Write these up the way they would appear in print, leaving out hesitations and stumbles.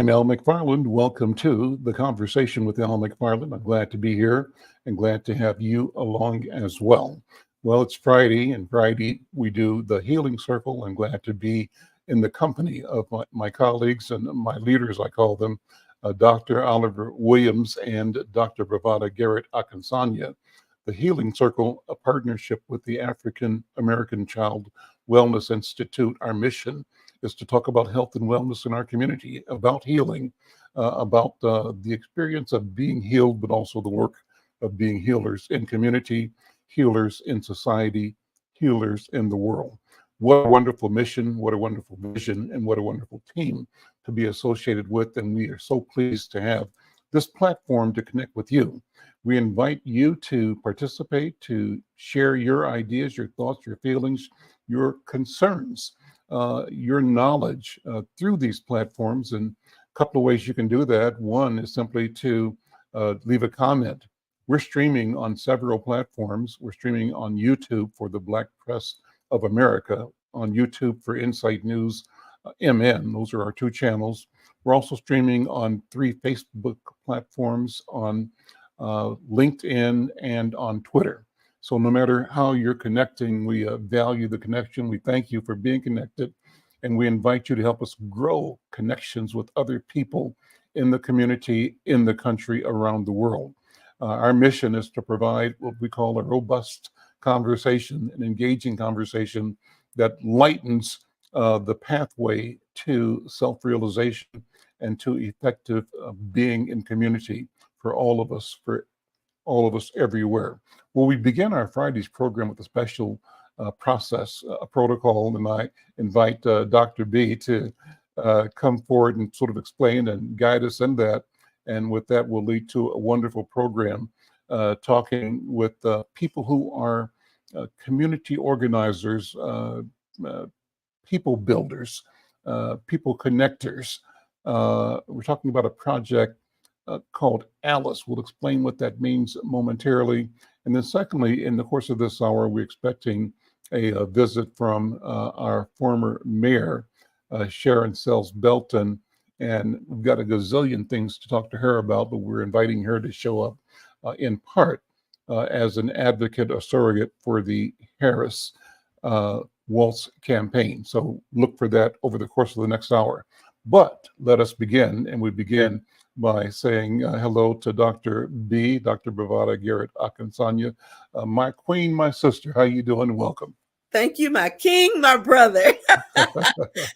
I'm Al McFarlane. Welcome to the Conversation with Al McFarlane. I'm glad to be here and glad to have you along as well. Well, it's Friday, and Friday we do the Healing Circle. I'm glad to be in the company of my colleagues and my leaders, I call them, Dr. Oliver Williams and Dr. Bravada Garrett Akansanya. The Healing Circle, a partnership with the African American Child Wellness Institute. Our mission is to talk about health and wellness in our community, about healing, about the experience of being healed, but also the work of being healers in community, healers in society, healers in the world. What a wonderful mission, what a wonderful vision, and what a wonderful team to be associated with. And we are so pleased to have this platform to connect with you. We invite you to participate, to share your ideas, your thoughts, your feelings, your concerns, your knowledge through these platforms. And a couple of ways you can do that. One is simply to leave a comment. We're streaming on several platforms. We're streaming on YouTube for the Black Press of America, on YouTube for Insight News MN. Those are our two channels. We're also streaming on 3 Facebook platforms, on LinkedIn, and on Twitter. So no matter how you're connecting, we value the connection. We thank you for being connected, and we invite you to help us grow connections with other people in the community, in the country, around the world. Our mission is to provide what we call a robust conversation, an engaging conversation that lightens the pathway to self-realization and to effective being in community for all of us everywhere. Well, we begin our Fridays program with a special process, a protocol, and I invite Dr. B to come forward and sort of explain and guide us in that. And with that, will lead to a wonderful program talking with people who are community organizers, people builders, people connectors. We're talking about a project called Alice. We'll explain what that means momentarily. And then secondly, in the course of this hour, we're expecting a visit from our former mayor, Sharon Sayles Belton. And we've got a gazillion things to talk to her about, but we're inviting her to show up in part as an advocate, a surrogate for the Harris Walz campaign. So look for that over the course of the next hour. But let us begin, and we begin by saying hello to Dr. B, Dr. Bravada Garrett Akansanya, my queen, my sister. How you doing? Welcome. Thank you, my king, my brother.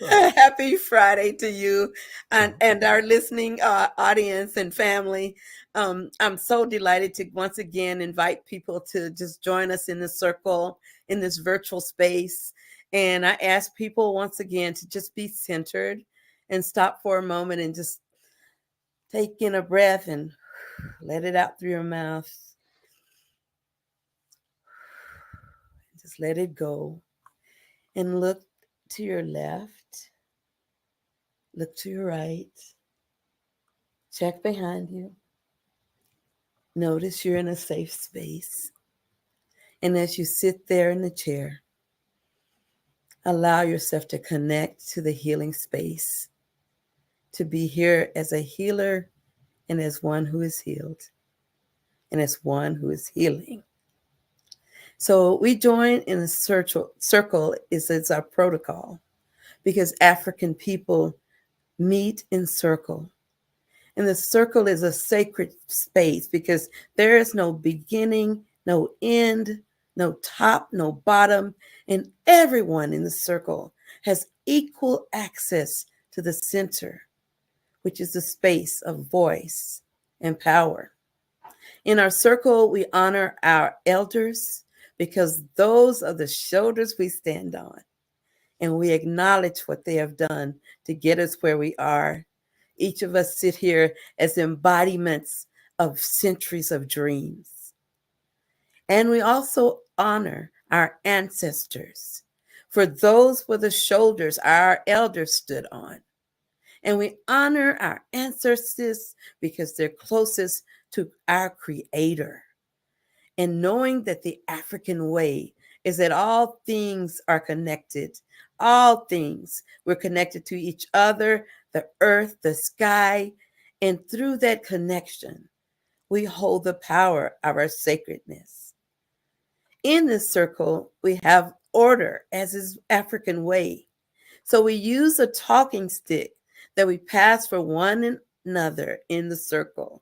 Happy Friday to you and our listening audience and family. I'm so delighted to once again invite people to just join us in this circle, in this virtual space. And I ask people once again to just be centered and stop for a moment and just take in a breath and let it out through your mouth. Just let it go. And look to your left. Look to your right. Check behind you. Notice you're in a safe space. And as you sit there in the chair, allow yourself to connect to the healing space, to be here as a healer and as one who is healed and as one who is healing. So we join in a circle is our protocol because African people meet in circle. And the circle is a sacred space because there is no beginning, no end, no top, no bottom, and everyone in the circle has equal access to the center, which is the space of voice and power. In our circle, we honor our elders because those are the shoulders we stand on. And we acknowledge what they have done to get us where we are. Each of us sit here as embodiments of centuries of dreams. And we also honor our ancestors, for those were the shoulders our elders stood on. And we honor our ancestors because they're closest to our Creator. And knowing that the African way is that all things are connected. All things. We're connected to each other, the earth, the sky, and through that connection, we hold the power of our sacredness. In this circle, we have order, as is African way. So we use a talking stick that we pass for one another in the circle.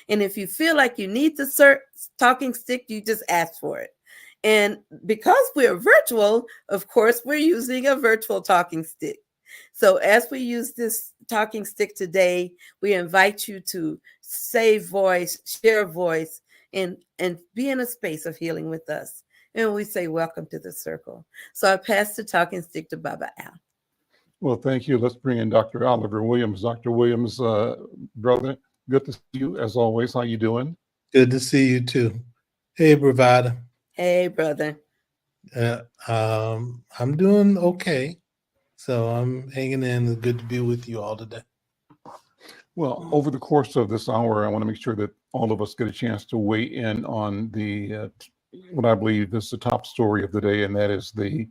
And if you feel like you need the talking stick, you just ask for it. And because we're virtual, of course, we're using a virtual talking stick. So as we use this talking stick today, we invite you to save voice, share voice, and be in a space of healing with us. And we say, welcome to the circle. So I pass the talking stick to Baba Al. Well, thank you. Let's bring in Dr. Oliver Williams. Dr. Williams, brother, good to see you as always. How you doing? Good to see you too. Hey, Bravada. Hey, brother. I'm doing okay. So I'm hanging in. It's good to be with you all today. Well, over the course of this hour, I want to make sure that all of us get a chance to weigh in on the what I believe is the top story of the day, and that is the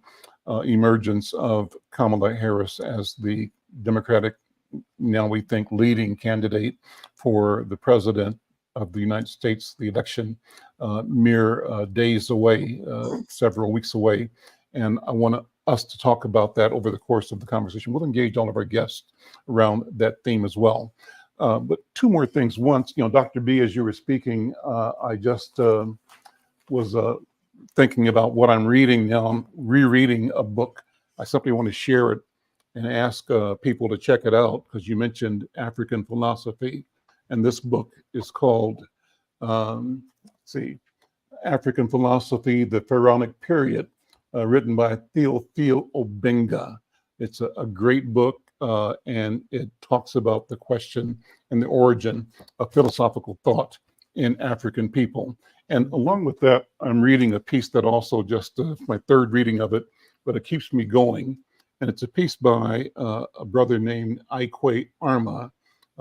emergence of Kamala Harris as the Democratic, now we think, leading candidate for the president of the United States, the election mere days away, several weeks away. And I want us to talk about that over the course of the conversation. We'll engage all of our guests around that theme as well. But two more things. Once, Dr. B, as you were speaking, I just was thinking about what I'm reading now. I'm rereading a book. I simply want to share it and ask people to check it out, because you mentioned African philosophy. And this book is called, African Philosophy, the Pharaonic Period, written by Theophile Obenga. It's a great book, and it talks about the question and the origin of philosophical thought in African people. And along with that, I'm reading a piece that also just my third reading of it, but it keeps me going. And it's a piece by a brother named Ikwe Arma.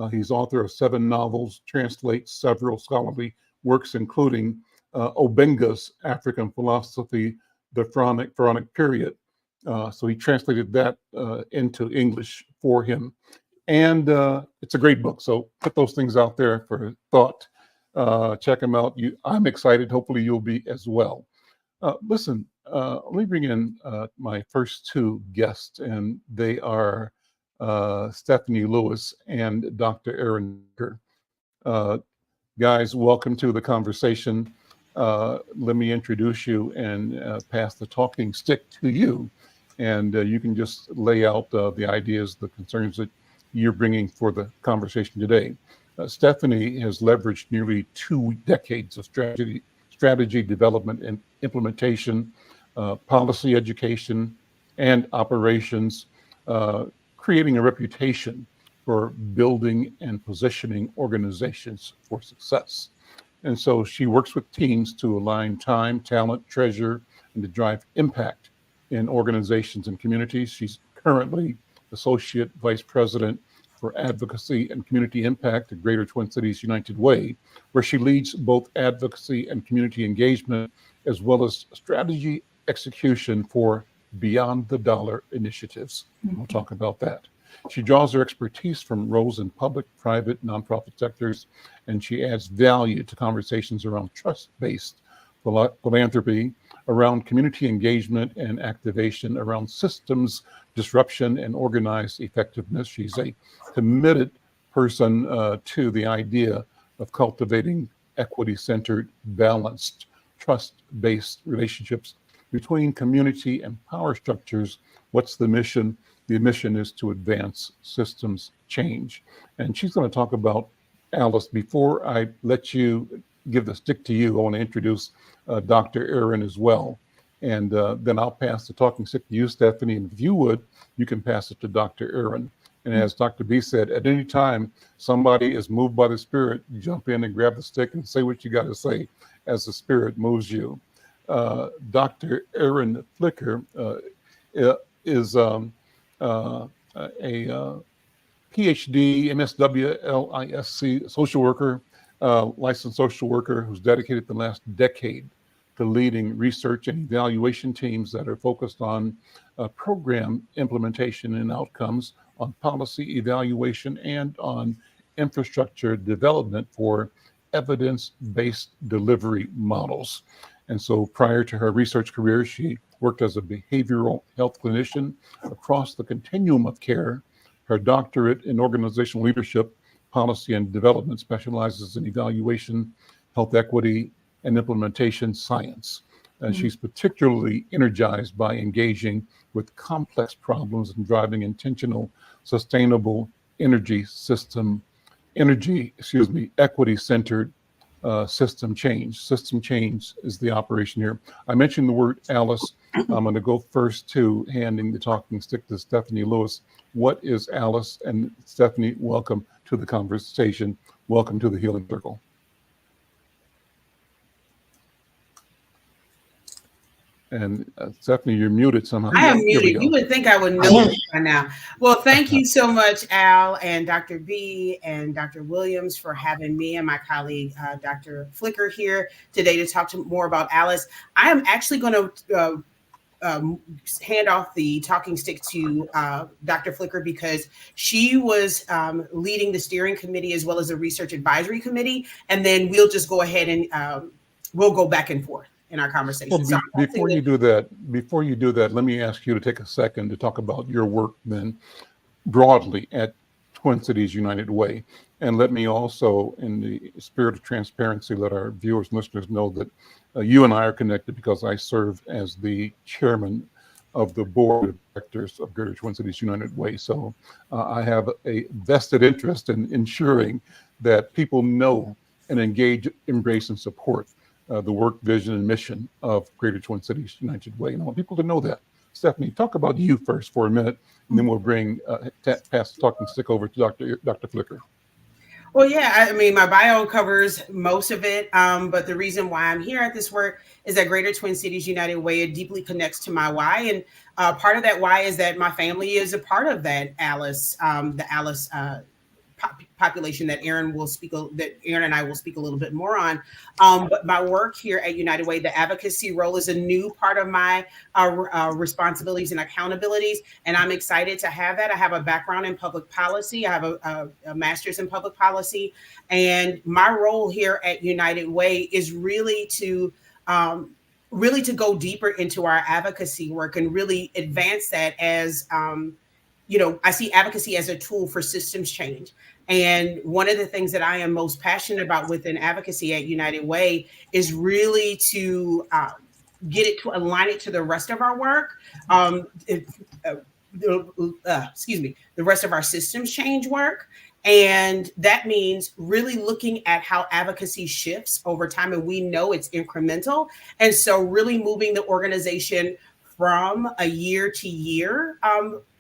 He's author of 7 novels, translates several scholarly works, including Obenga's African Philosophy, the Pharaonic Period. So he translated that into English for him. And it's a great book. So put those things out there for thought. Check them out. I'm excited. Hopefully you'll be as well. Listen, let me bring in my first two guests, and they are Stephanie Lewis and Dr. Aaron Baker. Guys, welcome to the conversation. Let me introduce you and pass the talking stick to you. And you can just lay out the ideas, the concerns that you're bringing for the conversation today. Stephanie has leveraged nearly 2 decades of strategy development and implementation, policy education, and operations, creating a reputation for building and positioning organizations for success. And so she works with teams to align time, talent, treasure, and to drive impact in organizations and communities. She's currently Associate Vice President for Advocacy and Community Impact at Greater Twin Cities United Way, where she leads both advocacy and community engagement, as well as strategy execution for Beyond the Dollar initiatives. We'll talk about that. She draws her expertise from roles in public, private, nonprofit sectors, and she adds value to conversations around trust-based philanthropy, around community engagement and activation, around systems disruption and organized effectiveness. She's a committed person to the idea of cultivating equity-centered, balanced, trust-based relationships between community and power structures. What's the mission? The mission is to advance systems change. And she's going to talk about, Alice, before I let you give the stick to you, I want to introduce Dr. Aaron as well. And then I'll pass the talking stick to you, Stephanie. And if you would, you can pass it to Dr. Aaron. And as Dr. B said, at any time somebody is moved by the Spirit, you jump in and grab the stick and say what you got to say as the Spirit moves you. Dr. Aaron Flicker is a PhD, MSW, LISC social worker, licensed social worker who's dedicated the last decade to leading research and evaluation teams that are focused on program implementation and outcomes, on policy evaluation, and on infrastructure development for evidence-based delivery models. And so prior to her research career, she worked as a behavioral health clinician across the continuum of care. Her doctorate in organizational leadership, policy and development specializes in evaluation, health equity, and implementation science. And she's particularly energized by engaging with complex problems and driving intentional, sustainable equity-centered system change. System change is the operation here. I mentioned the word Alice. I'm going to go first to handing the talking stick to Stephanie Lewis. What is Alice? And Stephanie, welcome to the conversation. Welcome to the Healing Circle. And Stephanie, you're muted somehow. I am muted. You would think I would know it by now. Well, thank you so much, Al and Dr. B and Dr. Williams for having me and my colleague, Dr. Flicker, here today to talk more about Alice. I am actually going to hand off the talking stick to Dr. Flicker because she was leading the steering committee as well as the research advisory committee. And then we'll just go ahead and we'll go back and forth in our conversation. Well, before you do that, let me ask you to take a second to talk about your work then broadly at Twin Cities United Way. And let me also, in the spirit of transparency, let our viewers and listeners know that you and I are connected because I serve as the chairman of the board of directors of Greater Twin Cities United Way. So I have a vested interest in ensuring that people know and engage, embrace, and support the work, vision, and mission of Greater Twin Cities United Way. And I want people to know that. Stephanie, talk about you first for a minute, and then we'll pass the talking stick over to Dr. Flicker. Well, yeah, I mean, my bio covers most of it, but the reason why I'm here at this work is that Greater Twin Cities United Way, it deeply connects to my why. And part of that why is that my family is a part of that Alice, the Alice population that Aaron and I will speak a little bit more on. But my work here at United Way, the advocacy role is a new part of my responsibilities and accountabilities. And I'm excited to have that. I have a background in public policy. I have a master's in public policy. And my role here at United Way is really to go deeper into our advocacy work and really advance that as, I see advocacy as a tool for systems change. And one of the things that I am most passionate about within advocacy at United Way is really to get it to align it to the rest of our work, the rest of our systems change work. And that means really looking at how advocacy shifts over time. And we know it's incremental. And so really moving the organization from a year to year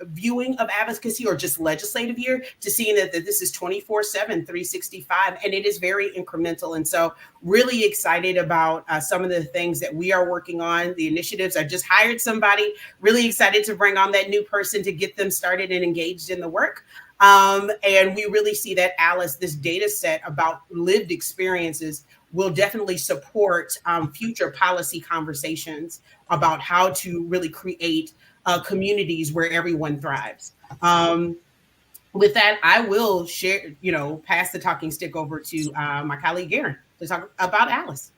viewing of advocacy or just legislative year to seeing that this is 24/7, 365, and it is very incremental. And so really excited about some of the things that we are working on, the initiatives. I just hired somebody, really excited to bring on that new person to get them started and engaged in the work. And we really see that Alice, this data set about lived experiences, will definitely support future policy conversations about how to really create communities where everyone thrives. With that, I will pass the talking stick over to my colleague Aaron to talk about Alice.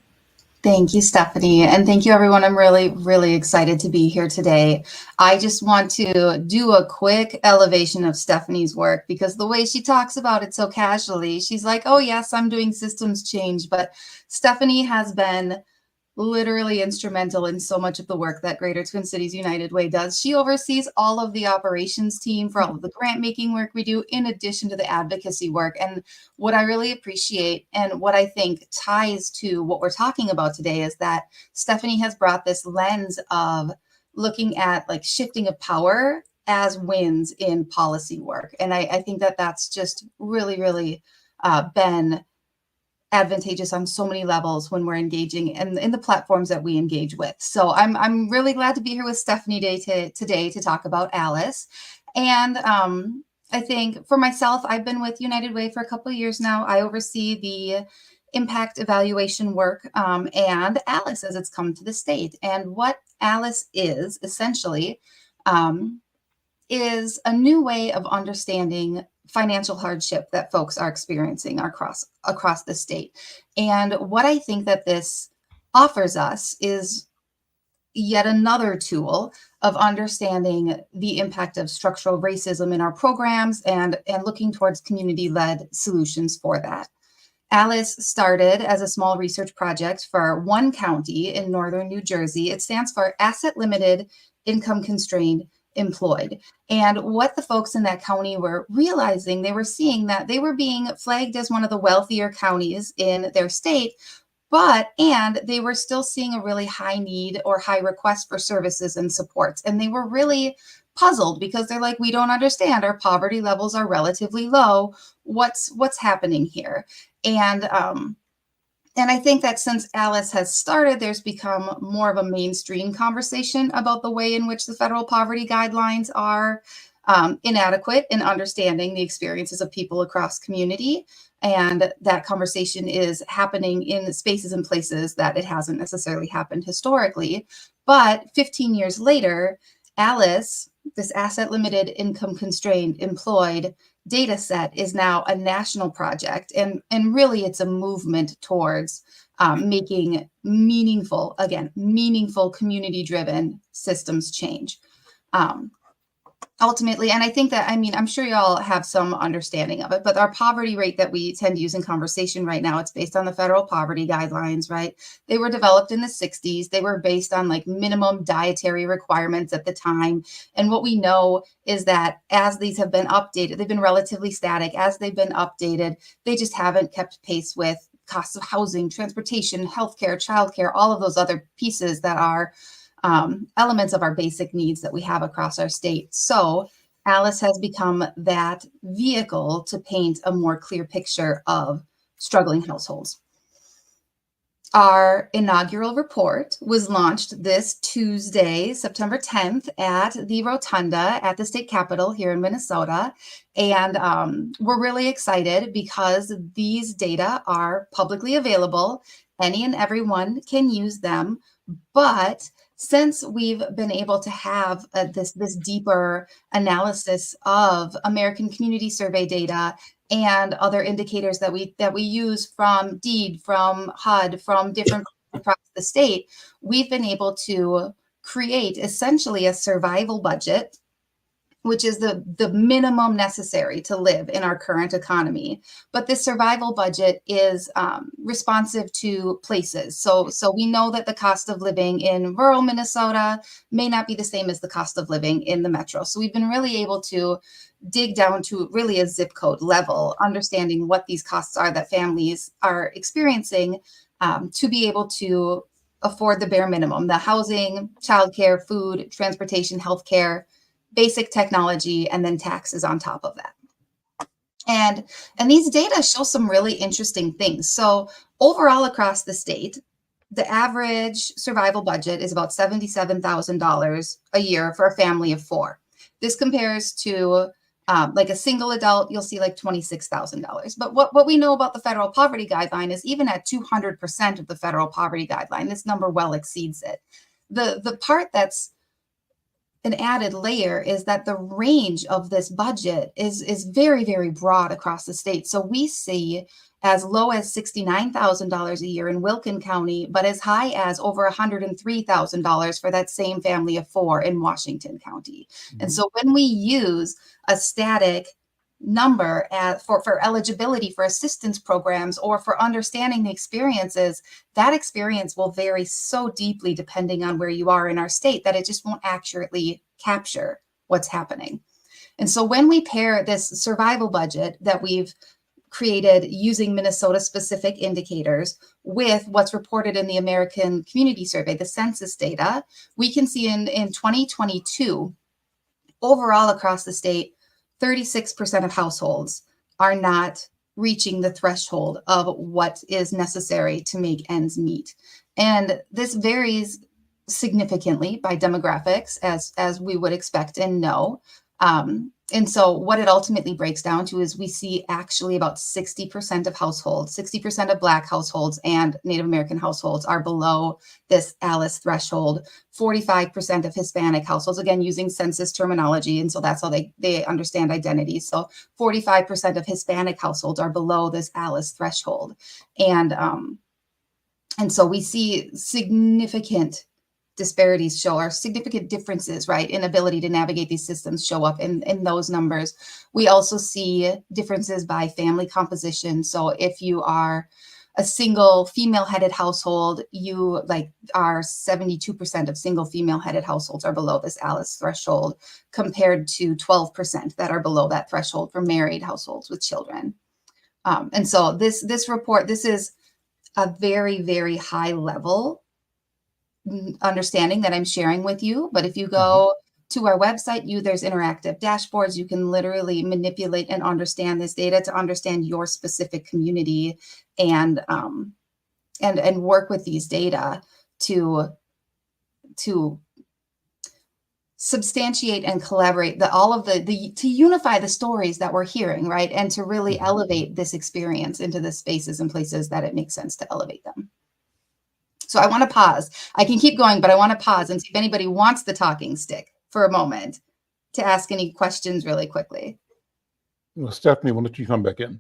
Thank you, Stephanie. And thank you, everyone. I'm really, really excited to be here today. I just want to do a quick elevation of Stephanie's work because the way she talks about it so casually, she's like, oh, yes, I'm doing systems change. But Stephanie has been literally instrumental in so much of the work that Greater Twin Cities United Way does. She oversees all of the operations team for all of the grant making work we do, in addition to the advocacy work. And what I really appreciate and what I think ties to what we're talking about today is that Stephanie has brought this lens of looking at like shifting of power as wins in policy work. And I think that that's just really, really been advantageous on so many levels when we're engaging in the platforms that we engage with. So I'm really glad to be here with Stephanie today to talk about Alice. And I think for myself, I've been with United Way for a couple of years now. I oversee the impact evaluation work and Alice as it's come to the state. And what Alice is essentially, is a new way of understanding financial hardship that folks are experiencing across the state. And what I think that this offers us is yet another tool of understanding the impact of structural racism in our programs and looking towards community-led solutions for that. Alice started as a small research project for one county in northern New Jersey. It stands for Asset Limited, Income Constrained, Employed. And what the folks in that county were realizing, they were seeing that they were being flagged as one of the wealthier counties in their state, and they were still seeing a really high need or high request for services and supports. And they were really puzzled because they're like, we don't understand. Our poverty levels are relatively low. What's happening here? And I think that since Alice has started, there's become more of a mainstream conversation about the way in which the federal poverty guidelines are inadequate in understanding the experiences of people across community. And that conversation is happening in spaces and places that it hasn't necessarily happened historically. But 15 years later, Alice, this asset limited, income constrained, employed data set is now a national project. And really it's a movement towards making meaningful community driven systems change. Ultimately, and I think that, I'm sure y'all have some understanding of it, but our poverty rate that we tend to use in conversation right now, it's based on the federal poverty guidelines, right? They were developed in the 60s. They were based on like minimum dietary requirements at the time. And what we know is that as these have been updated, they've been relatively static. As they've been updated, they just haven't kept pace with costs of housing, transportation, healthcare, childcare, all of those other pieces that are elements of our basic needs that we have across our state. So Alice has become that vehicle to paint a more clear picture of struggling households. Our inaugural report was launched this Tuesday, September 10th at the Rotunda at the state capitol here in Minnesota. And we're really excited because these data are publicly available. Any and everyone can use them, but since we've been able to have this deeper analysis of American Community Survey data and other indicators that we use from DEED, from HUD, from different across the state, we've been able to create essentially a survival budget, which is the minimum necessary to live in our current economy. But this survival budget is responsive to places. So we know that the cost of living in rural Minnesota may not be the same as the cost of living in the metro. So we've been really able to dig down to really a zip code level, understanding what these costs are that families are experiencing to be able to afford the bare minimum, the housing, childcare, food, transportation, healthcare, basic technology, and then taxes on top of that. And these data show some really interesting things. So overall across the state, the average survival budget is about $77,000 a year for a family of four. This compares to like a single adult, you'll see like $26,000. But what we know about the federal poverty guideline is even at 200% of the federal poverty guideline, this number well exceeds it. The part that's an added layer is that the range of this budget is very, very broad across the state. So we see as low as $69,000 a year in Wilkin County, but as high as over $103,000 for that same family of four in Washington County. Mm-hmm. And so when we use a static number for eligibility for assistance programs or for understanding the experiences, that experience will vary so deeply depending on where you are in our state that it just won't accurately capture what's happening. And so when we pair this survival budget that we've created using Minnesota specific indicators with what's reported in the American Community Survey, the census data, we can see in 2022, overall across the state, 36% of households are not reaching the threshold of what is necessary to make ends meet. And this varies significantly by demographics, as we would expect and know. And so what it ultimately breaks down to is we see actually about 60% of households, 60% of Black households and Native American households are below this ALICE threshold. 45% of Hispanic households, again, using census terminology. And so that's how they understand identity. So 45% of Hispanic households are below this ALICE threshold. And so we see significant disparities show, or significant differences, right, in ability to navigate these systems show up in those numbers. We also see differences by family composition. So if you are a single female-headed household, you are 72% of single female-headed households are below this ALICE threshold, compared to 12% that are below that threshold for married households with children. And so this report, this is a very, very high level understanding that I'm sharing with you. But if you go to our website, there's interactive dashboards. You can literally manipulate and understand this data to understand your specific community and work with these data to substantiate and collaborate to unify the stories that we're hearing, right? And to really elevate this experience into the spaces and places that it makes sense to elevate them. So I want to pause. I can keep going, but I want to pause and see if anybody wants the talking stick for a moment to ask any questions really quickly. Well, Stephanie, why don't you come back in?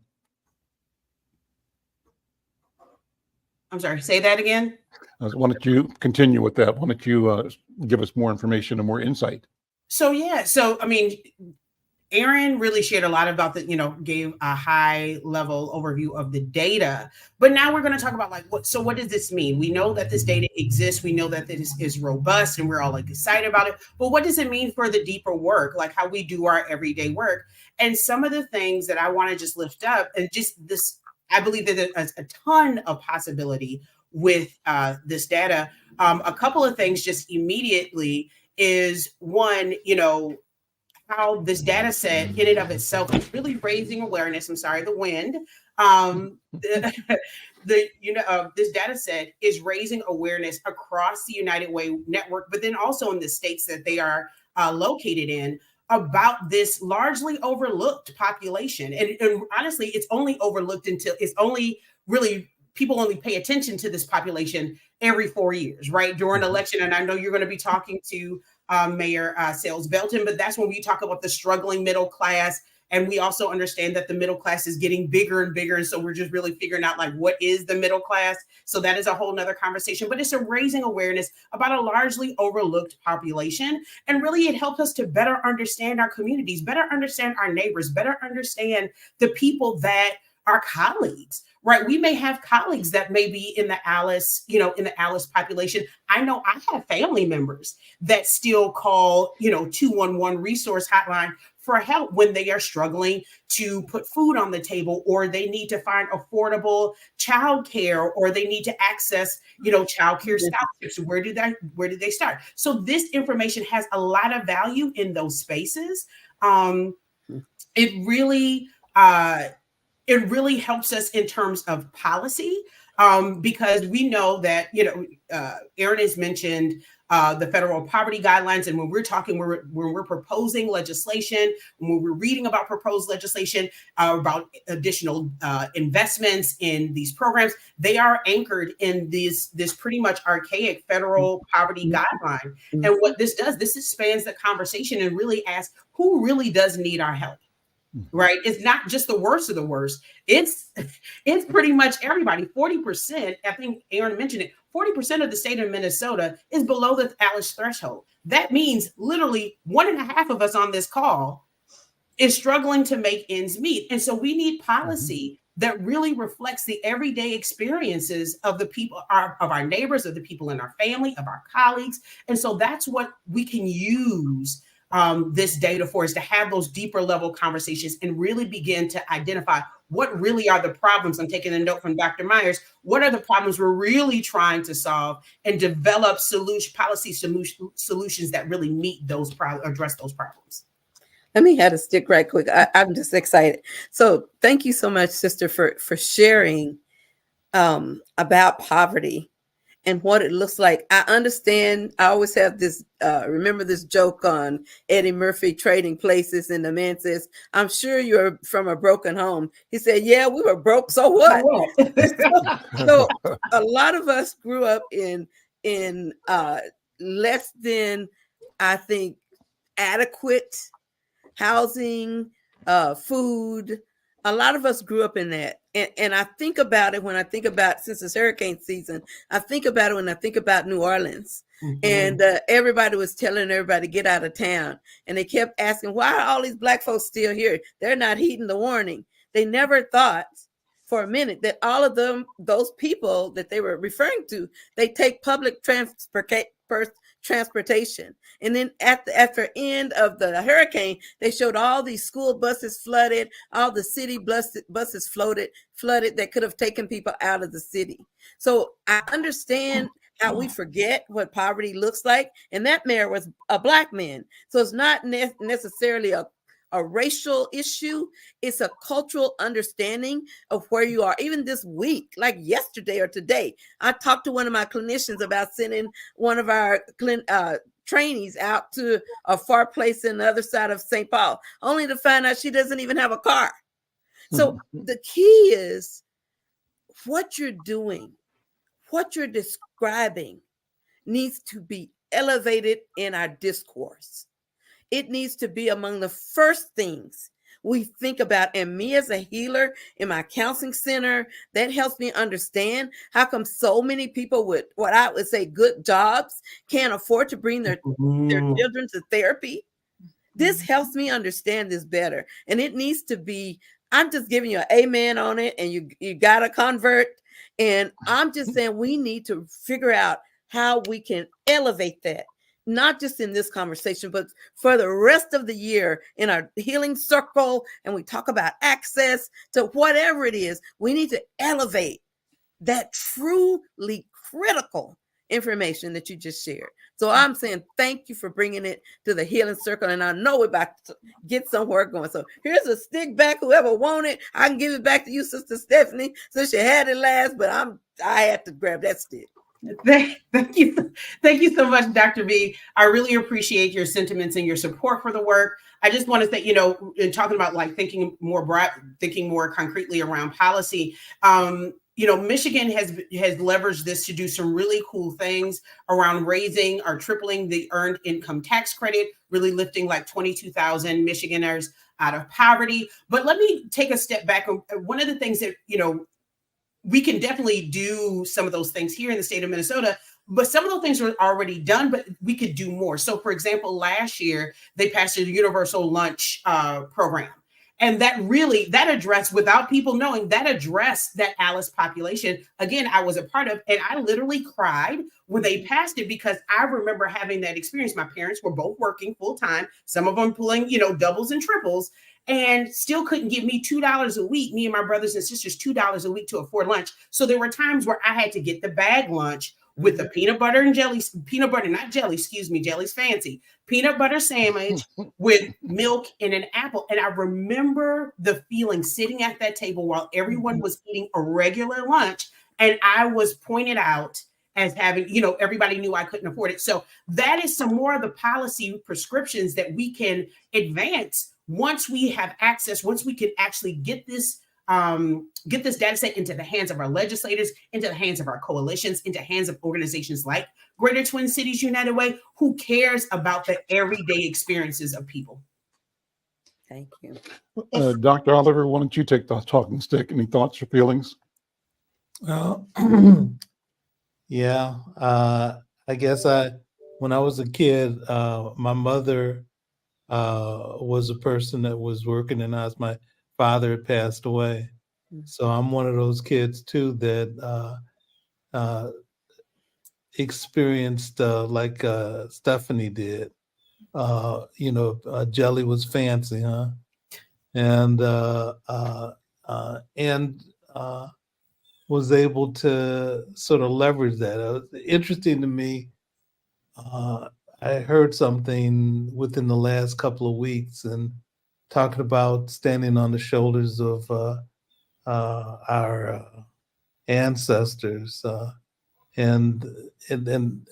I'm sorry, say that again. Why don't you continue with that? Why don't you give us more information and more insight? So I mean, Aaron really shared a lot about gave a high level overview of the data, but now we're going to talk about what does this mean? We know that this data exists. We know that this is robust and we're all excited about it, but what does it mean for the deeper work, like how we do our everyday work? And some of the things that I want to just lift up and just this, I believe that there's a ton of possibility with this data. A couple of things just immediately is one, how this data set in and of itself is really raising awareness. I'm sorry, the wind. This data set is raising awareness across the United Way network, but then also in the states that they are located in, about this largely overlooked population. And honestly, it's only overlooked until people only pay attention to this population every 4 years, right? During election. And I know you're going to be talking to Mayor Sayles Belton, but that's when we talk about the struggling middle class. And we also understand that the middle class is getting bigger and bigger. And so we're just really figuring out what is the middle class? So that is a whole nother conversation, but it's a raising awareness about a largely overlooked population. And really it helps us to better understand our communities, better understand our neighbors, better understand the people that are colleagues, right? We may have colleagues that may be in the ALICE, in the ALICE population. I know I have family members that still call, 211 resource hotline for help when they are struggling to put food on the table, or they need to find affordable childcare, or they need to access, childcare scholarships. Where do they start? So this information has a lot of value in those spaces. It really helps us in terms of policy, because we know that, Aaron has mentioned the federal poverty guidelines. And when we're proposing legislation, when we're reading about proposed legislation, about additional investments in these programs, they are anchored in this pretty much archaic federal poverty guideline. And what this does, this expands the conversation and really asks who really does need our help. Right. It's not just the worst of the worst. It's pretty much everybody. 40%, I think Aaron mentioned it, 40% of the state of Minnesota is below the ALICE threshold. That means literally 1.5 of us on this call is struggling to make ends meet. And so we need policy that really reflects the everyday experiences of the people, of our neighbors, of the people in our family, of our colleagues. And so that's what we can use this data for, is to have those deeper level conversations and really begin to identify what really are the problems. I'm taking a note from Dr. Myers. What are the problems we're really trying to solve, and develop policy solutions that really meet those problems, address those problems. Let me add a stick right quick. I'm just excited. So thank you so much, sister, for sharing about poverty. and what it looks like. I understand. I always have this, remember this joke on Eddie Murphy Trading Places, and the man says, "I'm sure you're from a broken home." He said, "Yeah, we were broke, so what?" So a lot of us grew up in less than, I think, adequate housing, food. A lot of us grew up in that. And I think about it when I think about, since it's hurricane season, I think about it when I think about New Orleans. And everybody was telling everybody to get out of town. And they kept asking, why are all these Black folks still here? They're not heeding the warning. They never thought for a minute that all of them, those people that they were referring to, they take public transportation. And then at the end of the hurricane, they showed all these school buses flooded, all the city buses flooded that could have taken people out of the city. So I understand how we forget what poverty looks like. And that mayor was a Black man. So it's not necessarily a racial issue. It's a cultural understanding of where you are. Even this week, like yesterday or today, I talked to one of my clinicians about sending one of our trainees out to a far place in the other side of St. Paul, only to find out she doesn't even have a car. So the key is what you're doing, what you're describing needs to be elevated in our discourse. It needs to be among the first things we think about. And me as a healer in my counseling center, that helps me understand how come so many people with what I would say good jobs can't afford to bring their children to therapy. This helps me understand this better. And it needs to be, I'm just giving you an amen on it, and you got to convert. And I'm just saying we need to figure out how we can elevate that, not just in this conversation, but for the rest of the year in our healing circle. And we talk about access to whatever it is. We need to elevate that truly critical information that you just shared. So I'm saying thank you for bringing it to the healing circle. And I know we're about to get somewhere going. So here's a stick back. Whoever want it, I can give it back to you, Sister Stephanie, since you had it last, but I had to grab that stick. Thank you so much, Dr. V. I really appreciate your sentiments and your support for the work. I just want to say, in talking about like thinking more concretely around policy, Michigan has leveraged this to do some really cool things around raising or tripling the earned income tax credit, really lifting like 22,000 Michiganders out of poverty. But let me take a step back. One of the things that, we can definitely do some of those things here in the state of Minnesota, but some of those things were already done, but we could do more. So for example, last year, they passed a universal lunch program. And that addressed, without people knowing, that addressed that Alice population. Again, I was a part of, and I literally cried when they passed it, because I remember having that experience. My parents were both working full time, some of them pulling, doubles and triples, and still couldn't give me $2 a week, me and my brothers and sisters, $2 a week to afford lunch. So there were times where I had to get the bag lunch with the peanut butter, not jelly, jelly's fancy, peanut butter sandwich with milk and an apple. And I remember the feeling sitting at that table while everyone was eating a regular lunch, and I was pointed out as having, everybody knew I couldn't afford it. So that is some more of the policy prescriptions that we can advance once we have access, once we can actually get this data set into the hands of our legislators, into the hands of our coalitions, into the hands of organizations like Greater Twin Cities United Way, who cares about the everyday experiences of people. Thank you. Dr. Oliver, why don't you take the talking stick? Any thoughts or feelings? Yeah, I guess when I was a kid, my mother was a person that was working in the house. My father had passed away. So I'm one of those kids too that experienced like Stephanie did. Jelly was fancy, huh? And was able to sort of leverage that. It was interesting to me. I heard something within the last couple of weeks and talking about standing on the shoulders of our ancestors. and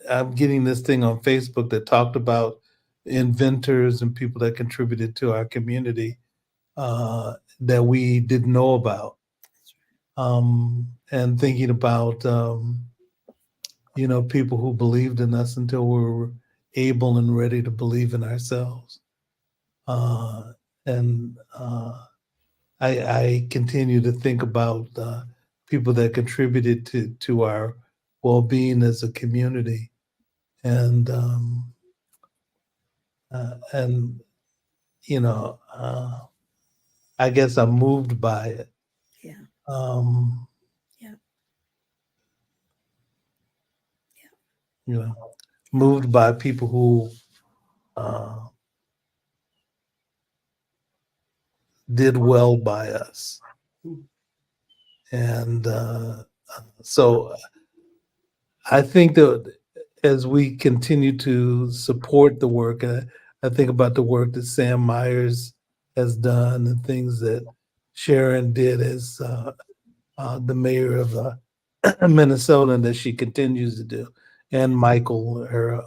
I'm getting this thing on Facebook that talked about inventors and people that contributed to our community that we didn't know about. And thinking about, people who believed in us until we were able and ready to believe in ourselves. And I continue to think about people that contributed to our well-being as a community, and I guess I'm moved by it. Yeah. Yeah. Moved by people who did well by us. And so I think that as we continue to support the work, I think about the work that Sam Myers has done and things that Sharon did as the mayor of Minnesota, and that she continues to do, and Michael, her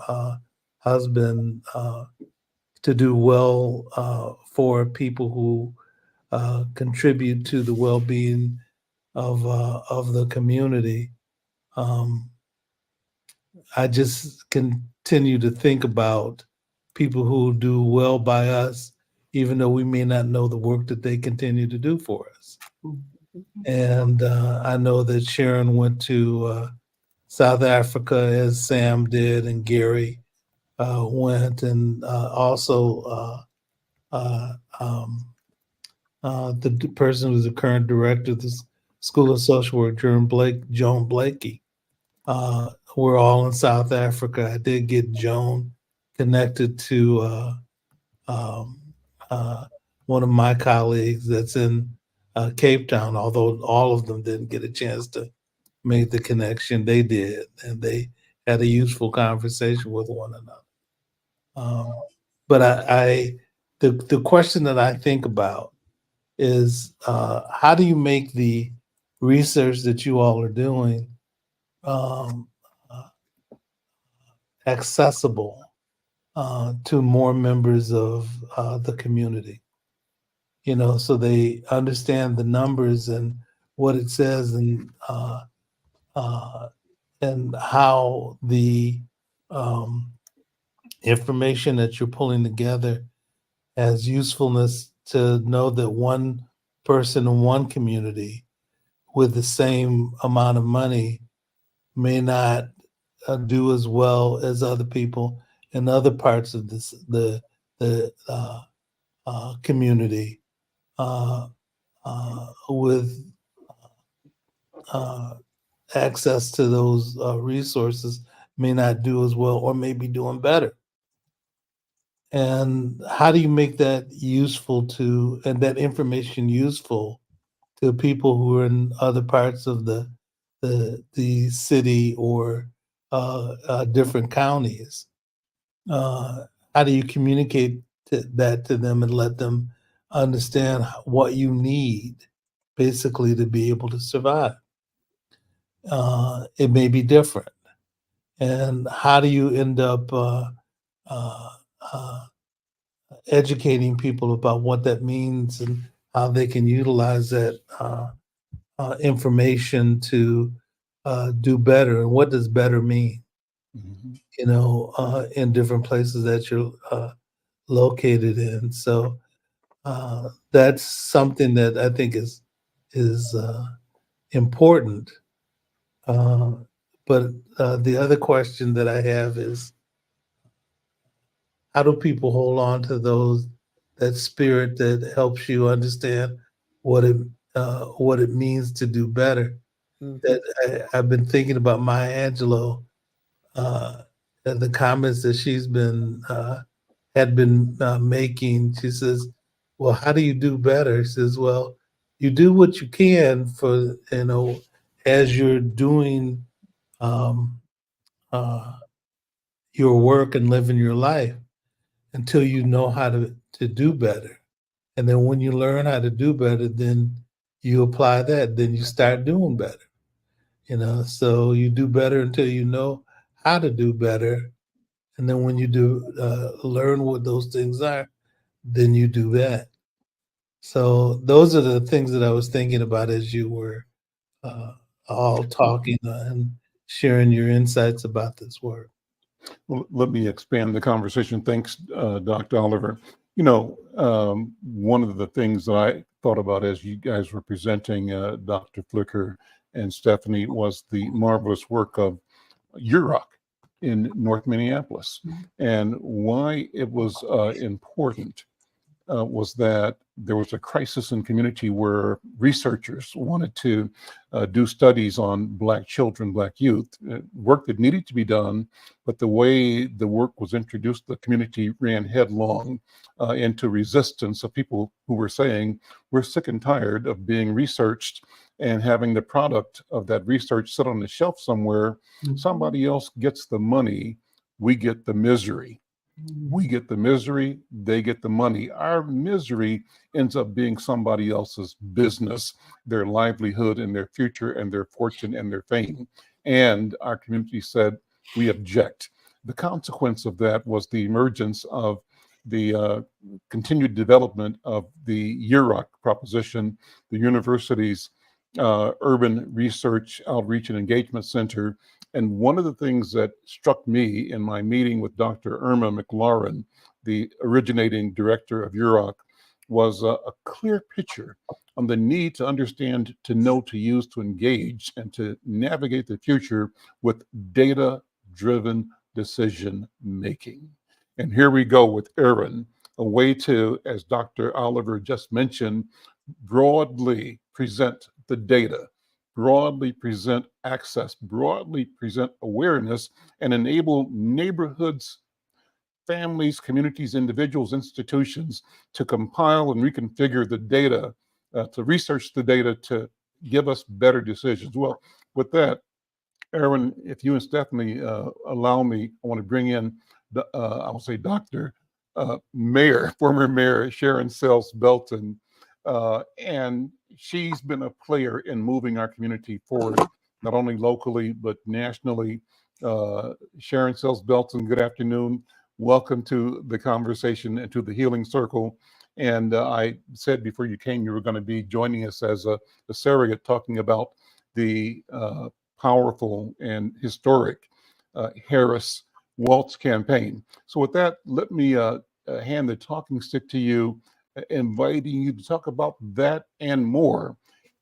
husband, to do well for people who contribute to the well-being of the community. I just continue to think about people who do well by us, even though we may not know the work that they continue to do for us. And I know that Sharon went to South Africa, as Sam did, and Gary went, and also the person who's the current director of the School of Social Work, Joan Blakey. We're all in South Africa. I did get Joan connected to one of my colleagues that's in Cape Town, although all of them didn't get a chance to make the connection. They did, and they had a useful conversation with one another. But the question that I think about is how do you make the research that you all are doing accessible to more members of the community? So they understand the numbers and what it says, and how the information that you're pulling together has usefulness, to know that one person in one community with the same amount of money may not do as well as other people in other parts of the community with access to those resources, may not do as well or may be doing better. And how do you make that useful and that information useful to people who are in other parts of the city or different counties? How do you communicate that to them and let them understand what you need, basically, to be able to survive? It may be different. And how do you end up educating people about what that means and how they can utilize that information to do better? And what does better mean? In different places that you're located in. So that's something that I think is important. But the other question that I have is, how do people hold on to that spirit that helps you understand what it means to do better? That I've been thinking about Maya Angelou, and the comments that she's had been making. She says, "Well, how do you do better?" She says, "Well, you do what you can for as you're doing your work and living your life, until you know how to do better. And then when you learn how to do better, then you apply that, then you start doing better." So you do better until you know how to do better. And then when you do learn what those things are, then you do that. So those are the things that I was thinking about as you were uh, all talking and sharing your insights about this work. Well, let me expand the conversation. Thanks, Dr. Oliver. One of the things that I thought about as you guys were presenting, Dr. Flicker and Stephanie, was the marvelous work of UROC in North Minneapolis. And why it was important was that there was a crisis in community where researchers wanted to do studies on Black children, Black youth, work that needed to be done, but the way the work was introduced, the community ran headlong into resistance of people who were saying, we're sick and tired of being researched and having the product of that research sit on the shelf somewhere. Somebody else gets the money, we get the misery. We get the misery, they get the money. Our misery ends up being somebody else's business, their livelihood and their future and their fortune and their fame. And our community said, we object. The consequence of that was the emergence of the continued development of the UROC proposition, the university's Urban Research Outreach and Engagement Center. And one of the things that struck me in my meeting with Dr. Irma McLaurin, the originating director of UROC, was a clear picture on the need to understand, to know, to use, to engage, and to navigate the future with data-driven decision making. And here we go with Erin, a way to, as Dr. Oliver just mentioned, broadly present the data, broadly present access, broadly present awareness, and enable neighborhoods, families, communities, individuals, institutions to compile and reconfigure the data, to research the data to give us better decisions. Well, with that, Erin, if you and Stephanie allow me, I want to bring in, I will say Dr. Mayor, former Mayor Sharon Sayles Belton, and she's been a player in moving our community forward, not only locally, but nationally. Sharon Sayles Belton, good afternoon. Welcome to the conversation and to the Healing Circle. And I said before you came, you were going to be joining us as a surrogate talking about the powerful and historic Harris Walz campaign. So with that, let me hand the talking stick to you, inviting you to talk about that and more,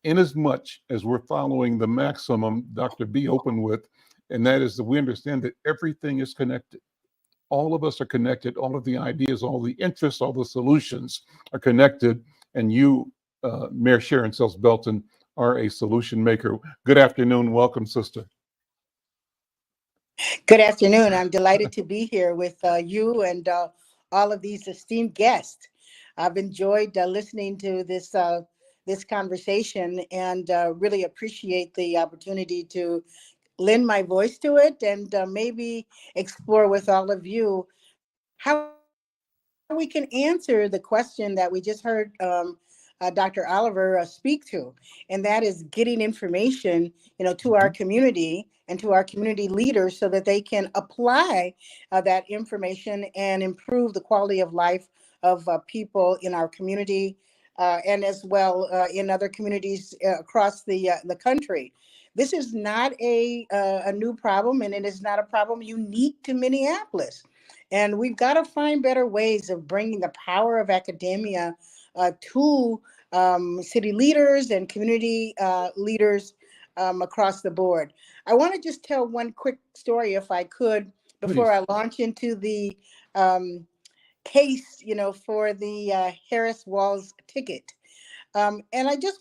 in as much as we're following the maximum Dr. B opened with, and that is that we understand that everything is connected. All of us are connected. All of the ideas, all the interests, all the solutions are connected. And you, Mayor Sharon Sayles Belton, are a solution maker. Good afternoon. Welcome, sister. Good afternoon. I'm delighted to be here with you and all of these esteemed guests. I've enjoyed listening to this conversation and really appreciate the opportunity to lend my voice to it and maybe explore with all of you how we can answer the question that we just heard Dr. Oliver speak to, and that is getting information, to our community and to our community leaders so that they can apply that information and improve the quality of life of people in our community and as well in other communities across the country. This is not a new problem, and it is not a problem unique to Minneapolis. And we've got to find better ways of bringing the power of academia to city leaders and community leaders across the board. I want to just tell one quick story, if I could, before Please. I launch into the case, for the Harris Walz ticket. And I just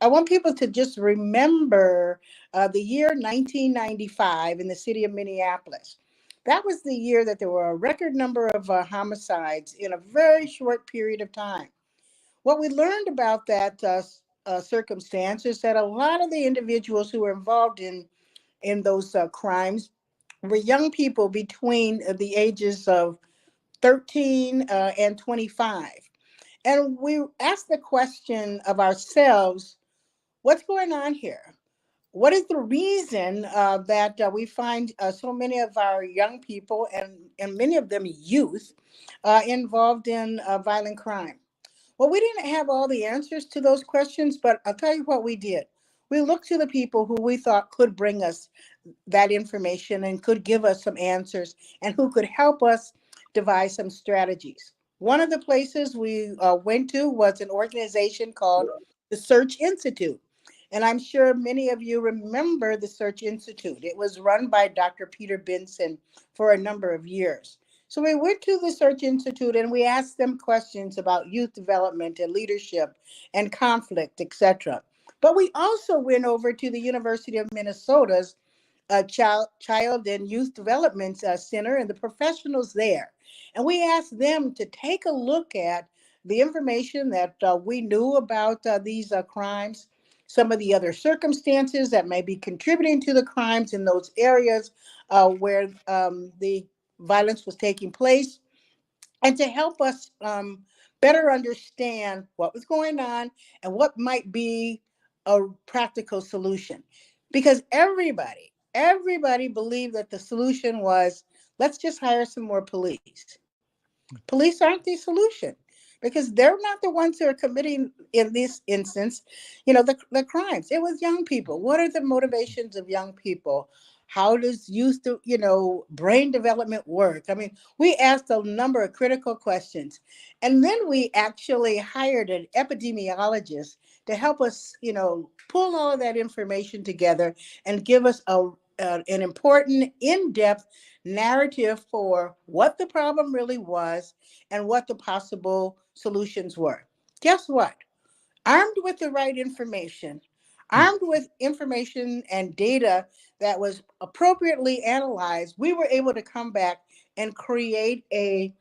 I want people to just remember the year 1995 in the city of Minneapolis. That was the year that there were a record number of homicides in a very short period of time. What we learned about that circumstance is that a lot of the individuals who were involved in those crimes were young people between the ages of 13 and 25. And we asked the question of ourselves, what's going on here? what is the reason that we find so many of our young people and many of them youth involved in violent crime? Well, we didn't have all the answers to those questions, but I'll tell you what we did. We looked to the people who we thought could bring us that information and could give us some answers and who could help us devise some strategies. One of the places we went to was an organization called the Search Institute. And I'm sure many of you remember the Search Institute. It was run by Dr. Peter Benson for a number of years. So we went to the Search Institute and we asked them questions about youth development and leadership and conflict, etc. But we also went over to the University of Minnesota's Child and Youth Development Center and the professionals there. And we asked them to take a look at the information that we knew about these crimes, some of the other circumstances that may be contributing to the crimes in those areas where the violence was taking place, and to help us better understand what was going on and what might be a practical solution. Because everybody believed that the solution was, let's just hire some more police. Police aren't the solution because they're not the ones who are committing, in this instance, the crimes. It was young people. What are the motivations of young people? How does brain development work? I mean, we asked a number of critical questions. And then we actually hired an epidemiologist to help us, pull all of that information together and give us an important, in-depth narrative for what the problem really was and what the possible solutions were. Guess what? Armed with the right information, armed with information and data that was appropriately analyzed, we were able to come back and create a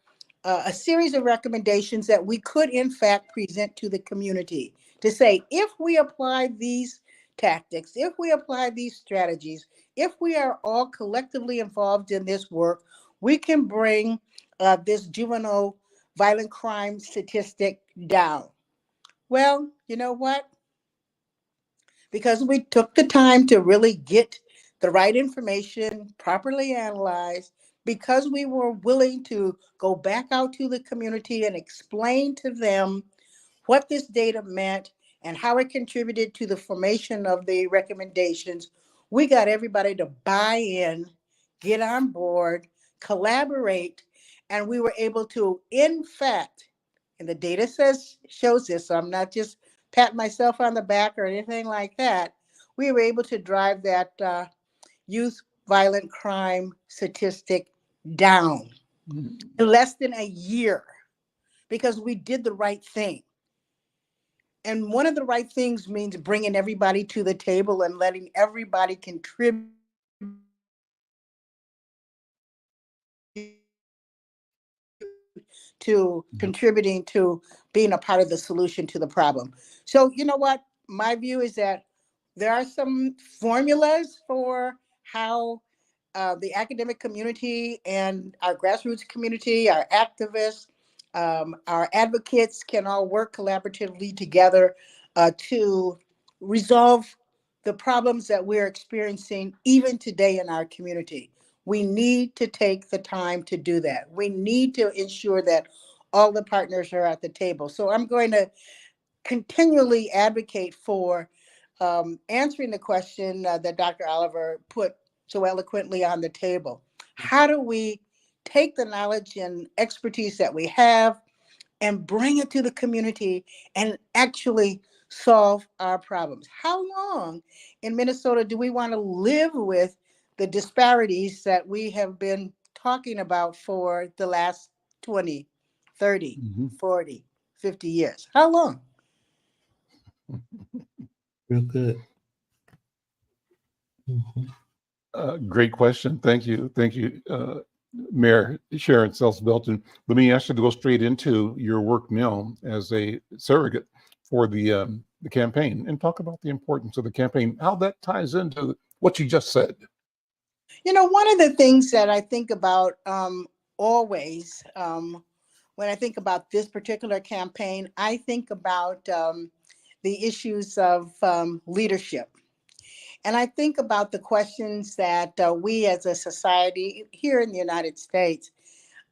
series of recommendations that we could in fact present to the community to say, if we apply these tactics, if we apply these strategies, if we are all collectively involved in this work, we can bring this juvenile violent crime statistic down. Well, you know what? Because we took the time to really get the right information properly analyzed, because we were willing to go back out to the community and explain to them what this data meant and how it contributed to the formation of the recommendations, we got everybody to buy in, get on board, collaborate, and we were able to, in fact, and the data shows this, so I'm not just patting myself on the back or anything like that, we were able to drive that youth violent crime statistic down in less than a year because we did the right thing. And one of the right things means bringing everybody to the table and letting everybody contribute to contributing to being a part of the solution to the problem. So, you know what? My view is that there are some formulas for how the academic community and our grassroots community, our activists, our advocates can all work collaboratively together to resolve the problems that we're experiencing even today in our community. We need to take the time to do that. We need to ensure that all the partners are at the table. So I'm going to continually advocate for answering the question that Dr. Oliver put so eloquently on the table. How do we take the knowledge and expertise that we have and bring it to the community and actually solve our problems? How long in Minnesota do we want to live with the disparities that we have been talking about for the last 20, 30, 40, 50 years? How long? Real good. Great question. Thank you. Thank you, Mayor Sharon Sayles Belton. Let me ask you to go straight into your work now as a surrogate for the campaign and talk about the importance of the campaign, how that ties into what you just said. You know, one of the things that I think about always when I think about this particular campaign, I think about the issues of leadership. And I think about the questions that we as a society here in the United States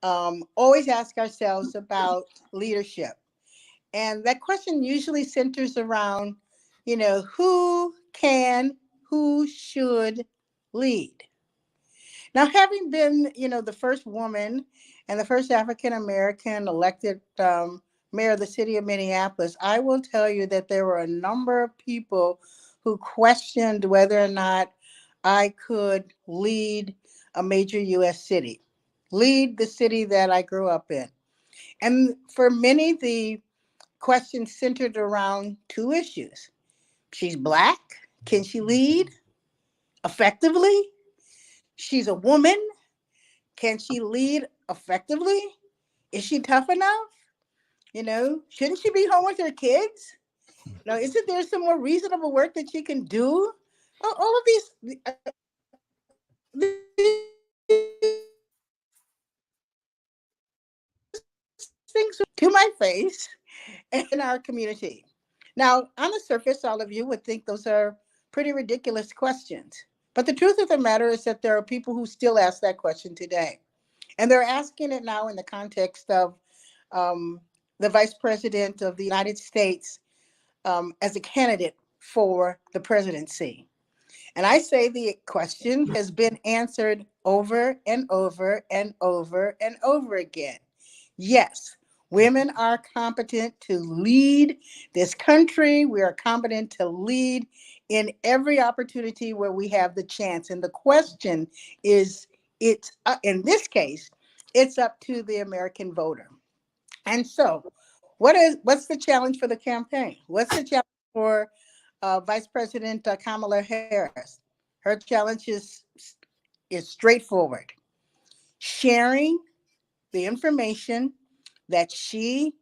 always ask ourselves about leadership. And that question usually centers around, who can, who should lead? Now, having been, the first woman and the first African American elected mayor of the city of Minneapolis, I will tell you that there were a number of people who questioned whether or not I could lead a major U.S. city, lead the city that I grew up in. And for many, the question centered around two issues. She's Black. Can she lead effectively? She's a woman. Can she lead effectively? Is she tough enough? Shouldn't she be home with her kids? Now, isn't there some more reasonable work that she can do? All of things to my face in our community. Now, on the surface, all of you would think those are pretty ridiculous questions. But the truth of the matter is that there are people who still ask that question today. And they're asking it now in the context of the Vice President of the United States as a candidate for the presidency. And I say the question has been answered over and over and over and over again. Yes, women are competent to lead this country. We are competent to lead in every opportunity where we have the chance. And the question is, in this case, it's up to the American voter. And so, what's the challenge for the campaign? What's the challenge for Vice President Kamala Harris? Her challenge is straightforward: sharing the information that she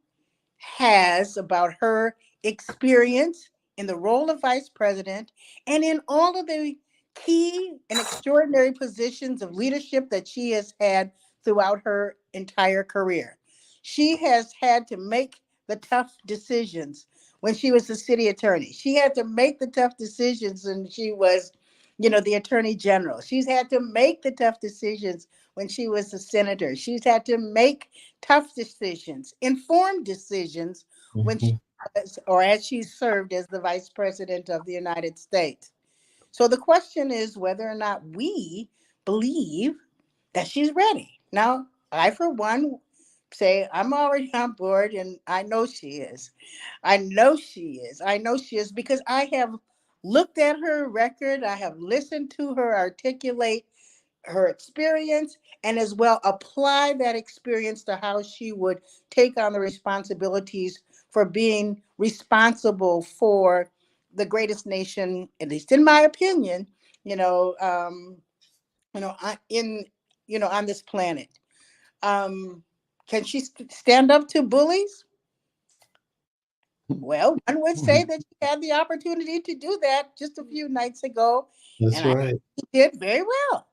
has about her experience in the role of vice president and in all of the key and extraordinary positions of leadership that she has had throughout her entire career. She has had to make the tough decisions when she was the city attorney. She had to make the tough decisions when she was, the attorney general. She's had to make the tough decisions when she was a senator. She's had to make tough decisions, informed decisions when she was, or as she served as the vice president of the United States. So the question is whether or not we believe that she's ready. Now, I, for one, say I'm already on board, and I know she is. I know she is. I know she is because I have looked at her record. I have listened to her articulate her experience and as well apply that experience to how she would take on the responsibilities for being responsible for the greatest nation, at least in my opinion, in on this planet. Can she stand up to bullies? Well, one would say that she had the opportunity to do that just a few nights ago. That's And I right. think she did very well.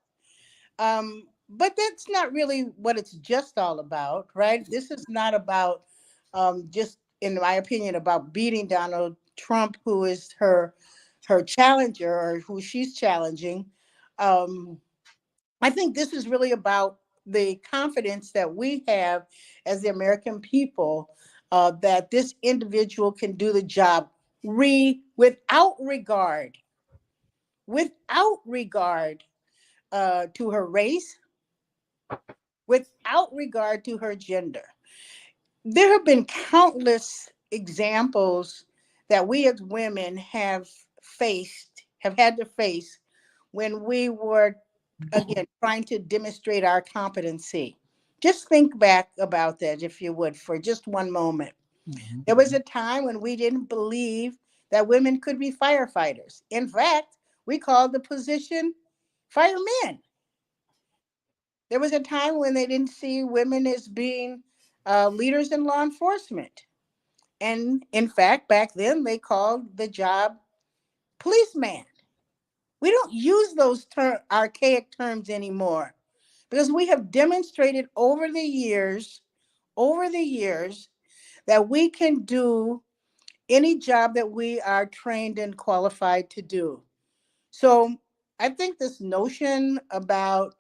But that's not really what it's just all about, right? This is not about just, in my opinion, about beating Donald Trump, who is her challenger or who she's challenging. I think this is really about the confidence that we have as the American people that this individual can do the job without regard to her race, without regard to her gender. There have been countless examples that we as women have had to face when we were, again, trying to demonstrate our competency. Just think back about that, if you would, for just one moment. There was a time when we didn't believe that women could be firefighters. In fact, we called the position firemen. There was a time when they didn't see women as being leaders in law enforcement. And in fact, back then they called the job policeman. We don't use those archaic terms anymore because we have demonstrated over the years, that we can do any job that we are trained and qualified to do. So I think this notion about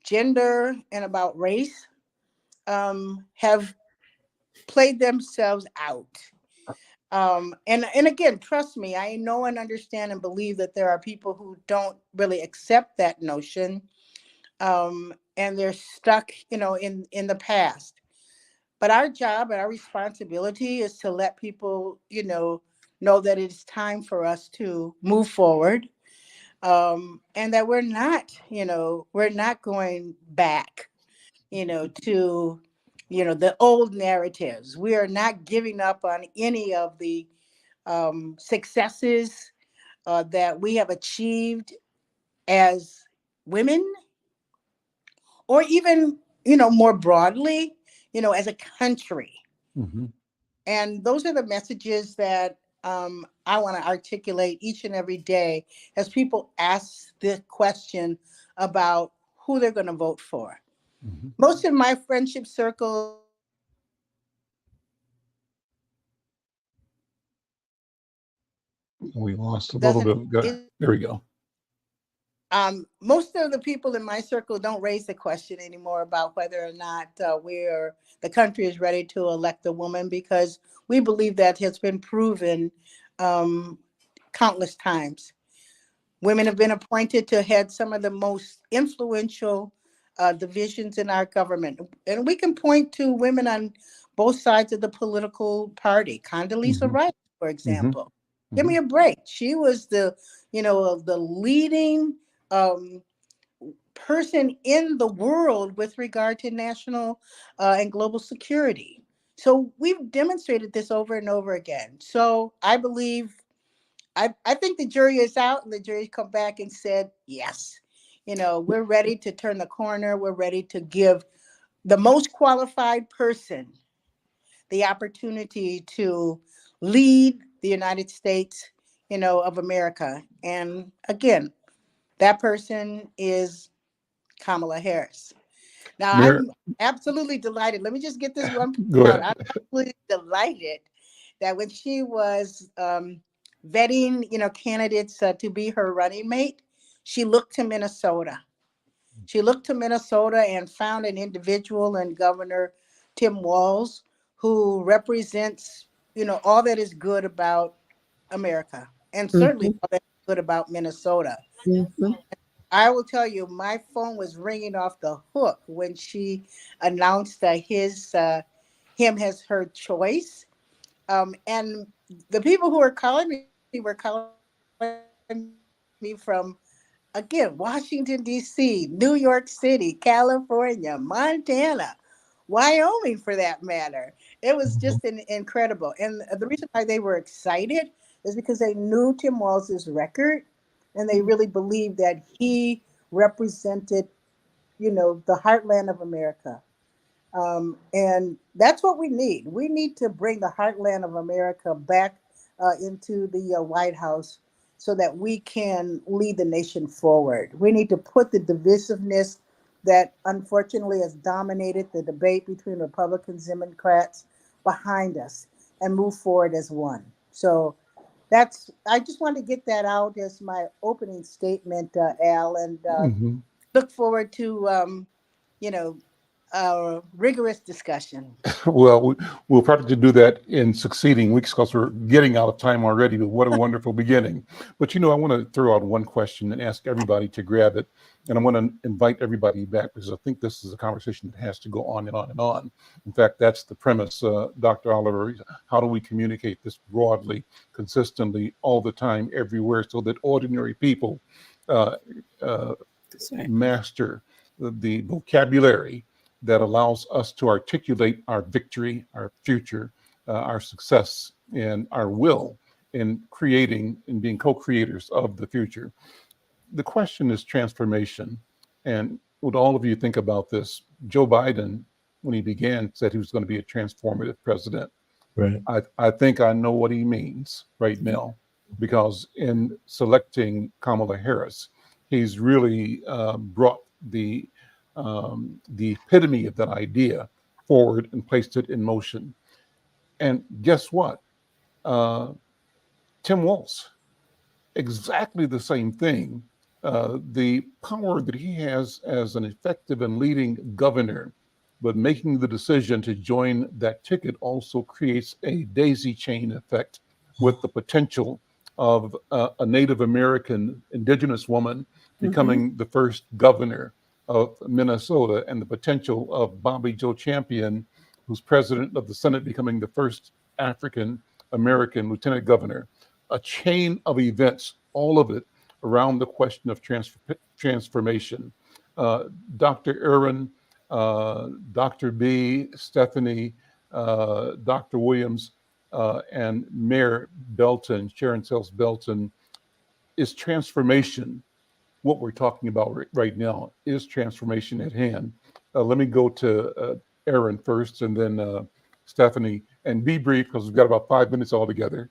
gender and about race have played themselves out. And again, trust me, I know and understand and believe that there are people who don't really accept that notion, and they're stuck, in the past. But our job and our responsibility is to let people, know that it's time for us to move forward, and that we're not going back, to, the old narratives. We are not giving up on any of the successes that we have achieved as women, or even, more broadly, as a country. Mhm. And those are the messages that I want to articulate each and every day as people ask the question about who they're going to vote for. Mhm. Most of my friendship circle We lost a little doesn't. bit. There we go. Most of the people in my circle don't raise the question anymore about whether or not the country is ready to elect a woman, because we believe that has been proven um, countless times. Women have been appointed to head some of the most influential divisions in our government. And we can point to women on both sides of the political party. Condoleezza Mhm. Rice, for Mhm. example. Give me Mhm. a break. She was the leading um, person in the world with regard to national and global security. So we've demonstrated this over and over again. So I believe, I think the jury is out, and the jury come back and said, yes, we're ready to turn the corner. We're ready to give the most qualified person the opportunity to lead the United States, of America. And again, that person is Kamala Harris. Now, Mayor, I'm absolutely delighted. Let me just get this one go point out. ahead. I'm absolutely delighted that when she was vetting, candidates to be her running mate, she looked to Minnesota. She looked to Minnesota and found an individual in Governor Tim Walz, who represents, all that is good about America, and certainly Mhm, all that is good about Minnesota. mhm. I will tell you, my phone was ringing off the hook when she announced that him as her choice. And the people who were calling me were calling me from, again, Washington, D.C., New York City, California, Montana, Wyoming, for that matter. It was Mhm. just incredible. And the reason why they were excited is because they knew Tim Walz's record, and they really believed that he represented, the heartland of America. And that's what we need. We need to bring the heartland of America back into the White House so that we can lead the nation forward. We need to put the divisiveness that unfortunately has dominated the debate between Republicans and Democrats behind us and move forward as one. So I just wanted to get that out as my opening statement, Al, and Mhm. look forward to, you know, rigorous discussion. Well, we'll probably do that in succeeding weeks because we're getting out of time already, but what a wonderful beginning. But I want to throw out one question and ask everybody to grab it. And I want to invite everybody back because I think this is a conversation that has to go on and on and on. In fact, that's the premise, Dr. Oliver. How do we communicate this broadly, consistently, all the time, everywhere, so that ordinary people uh, uh, That's right. master the vocabulary that allows us to articulate our victory, our future, our success, and our will in creating and being co-creators of the future. The question is transformation. And would all of you think about this? Joe Biden, when he began, said he was going to be a transformative president. Right. I think I know what he means right now, because in selecting Kamala Harris, he's really brought the epitome of that idea forward and placed it in motion. And guess what? Uh, Tim Walz, exactly the same thing. The power that he has as an effective and leading governor, but making the decision to join that ticket also creates a daisy chain effect with the potential of a Native American indigenous woman becoming the first governor of Minnesota, and the potential of Bobby Joe Champion, who's president of the Senate, becoming the first African American lieutenant governor. A chain of events, all of it around the question of transformation. Dr. Aaron, Dr. B, Stephanie, Dr. Williams, and Mayor Belton, Sharon Sayles Belton, is transformation what we're talking about right now? Is transformation at hand? Let me go to Aaron first, and then Stephanie, and be brief because we've got about 5 minutes altogether.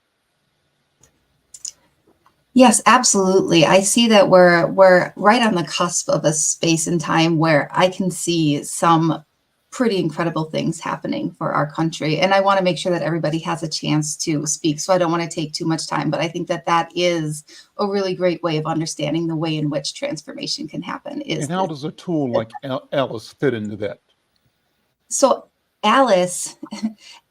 Yes, absolutely. I see that we're right on the cusp of a space and time where I can see some pretty incredible things happening for our country. And I want to make sure that everybody has a chance to speak. So I don't want to take too much time, but I think that that is a really great way of understanding the way in which transformation can happen. And how does a tool like Alice fit into that? So Alice,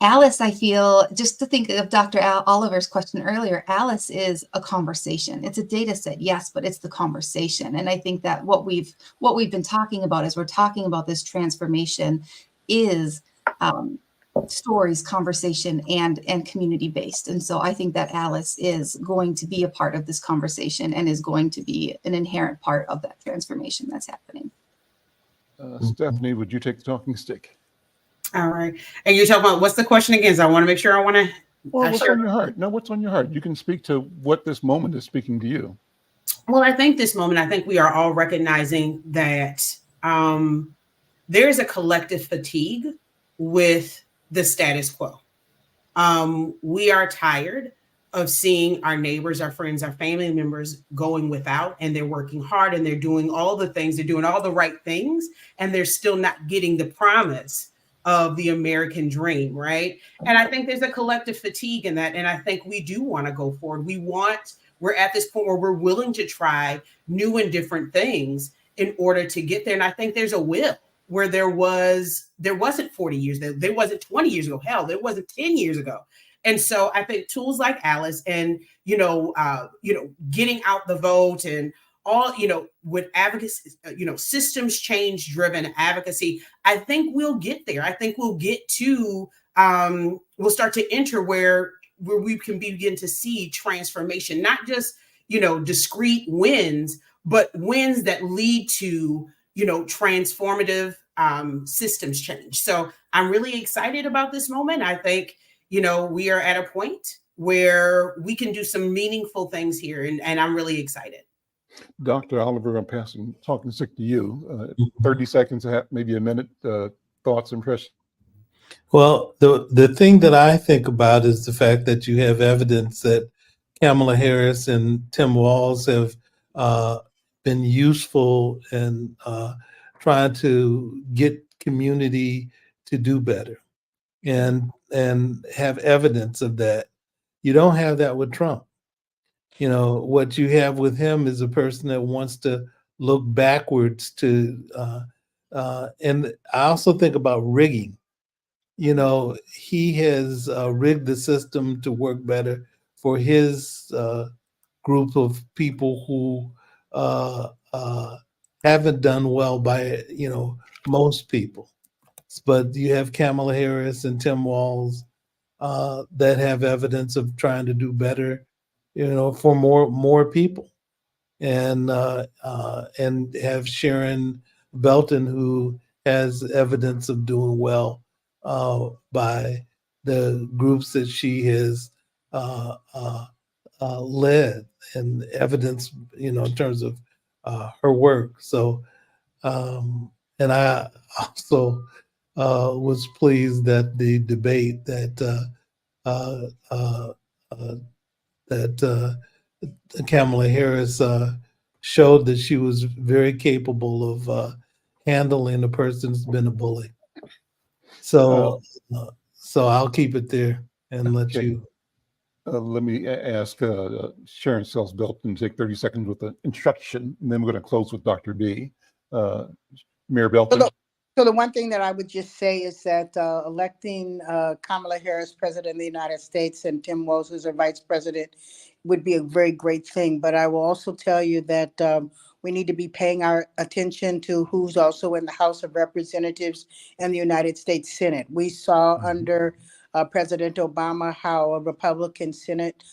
I feel, just to think of Dr. Oliver's question earlier, Alice is a conversation. It's a data set, yes, but it's the conversation. And I think that what we've been talking about as we're talking about this transformation is stories, conversation, and community based. And so I think that Alice is going to be a part of this conversation and is going to be an inherent part of that transformation that's happening. Stephanie, would you take the talking stick? All right. And you're talking about, what's the question again? So I want to make sure I want to. Well, what's on your heart? No, what's on your heart? You can speak to what this moment is speaking to you. Well, I think this moment, I think we are all recognizing that there is a collective fatigue with the status quo. We are tired of seeing our neighbors, our friends, our family members going without, and they're working hard and they're doing all the things, they're doing all the right things, and they're still not getting the promise of the American dream, right? And I think there's a collective fatigue in that. And I think we do want to go forward. We're at this point where we're willing to try new and different things in order to get there. And I think there's a will where there wasn't 40 years, there wasn't 20 years ago, hell, there wasn't 10 years ago. And so I think tools like Alice and, getting out the vote and all, with advocacy, systems change driven advocacy, I think we'll get there. I think we'll get to, we'll start to enter where we can begin to see transformation, not just, discrete wins, but wins that lead to, transformative systems change. So I'm really excited about this moment. I think, we are at a point where we can do some meaningful things here, and I'm really excited. Dr. Oliver, I'm passing talking stick to you. 30 seconds, maybe a minute, thoughts, impressions. Well, the thing that I think about is the fact that you have evidence that Kamala Harris and Tim Walz have been useful in trying to get community to do better and have evidence of that. You don't have that with Trump. What you have with him is a person that wants to look backwards to, and I also think about rigging. He has rigged the system to work better for his group of people who haven't done well by, most people. But you have Kamala Harris and Tim Walz that have evidence of trying to do better, for more people, and have Sharon Belton, who has evidence of doing well by the groups that she has led, and evidence, in terms of her work. So, and I also was pleased that the debate that Kamala Harris showed that she was very capable of handling a person who's been a bully. So, so I'll keep it there and let you. Let me ask Sharon Sayles Belton to take 30 seconds with the introduction, and then we're going to close with Dr. B. Mayor So Belton. the one thing that I would just say is that electing Kamala Harris, President of the United States, and Tim Walz, who's our Vice President, would be a very great thing. But I will also tell you that we need to be paying our attention to who's also in the House of Representatives and the United States Senate. We saw under President Obama how a Republican Senate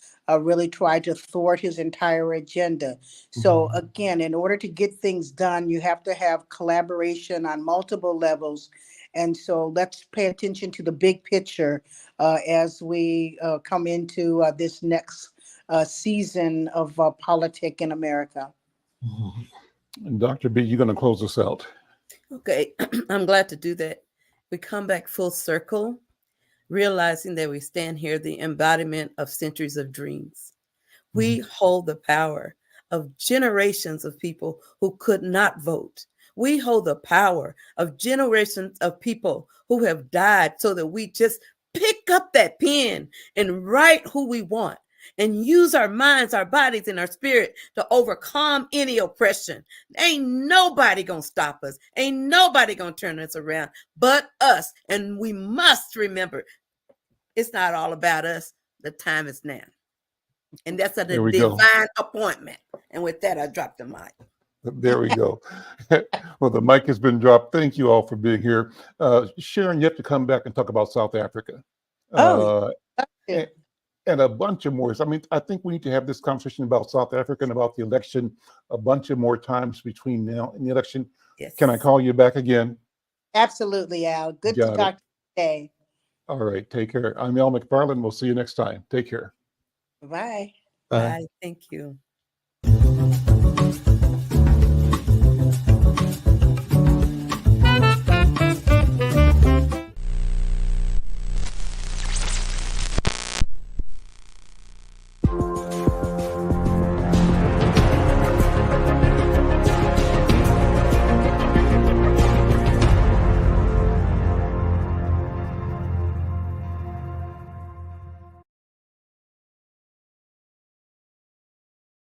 really tried to thwart his entire agenda. So again, in order to get things done, you have to have collaboration on multiple levels. And so let's pay attention to the big picture as we come into this next season of politics in America. And Dr. B, you're going to close us out. Okay, I'm glad to do that. We come back full circle, realizing that we stand here the embodiment of centuries of dreams. We hold the power of generations of people who could not vote. We hold the power of generations of people who have died so that we just pick up that pen and write who we want and use our minds, our bodies, and our spirit to overcome any oppression. Ain't nobody gonna stop us. Ain't nobody gonna turn us around but us. And we must remember, it's not all about us. The time is now. And that's a divine appointment. And with that, I drop the mic. There we go. Well, the mic has been dropped. Thank you all for being here. Sharon, you have to come back and talk about South Africa. And a bunch of more. I mean, I think we need to have this conversation about South Africa and about the election a bunch of more times between now and the election. Yes. Can I call you back again? Absolutely, Al. Good to talk to you today. All right. Take care. I'm Al McFarlane. We'll see you next time. Take care. Bye. Bye. Thank you.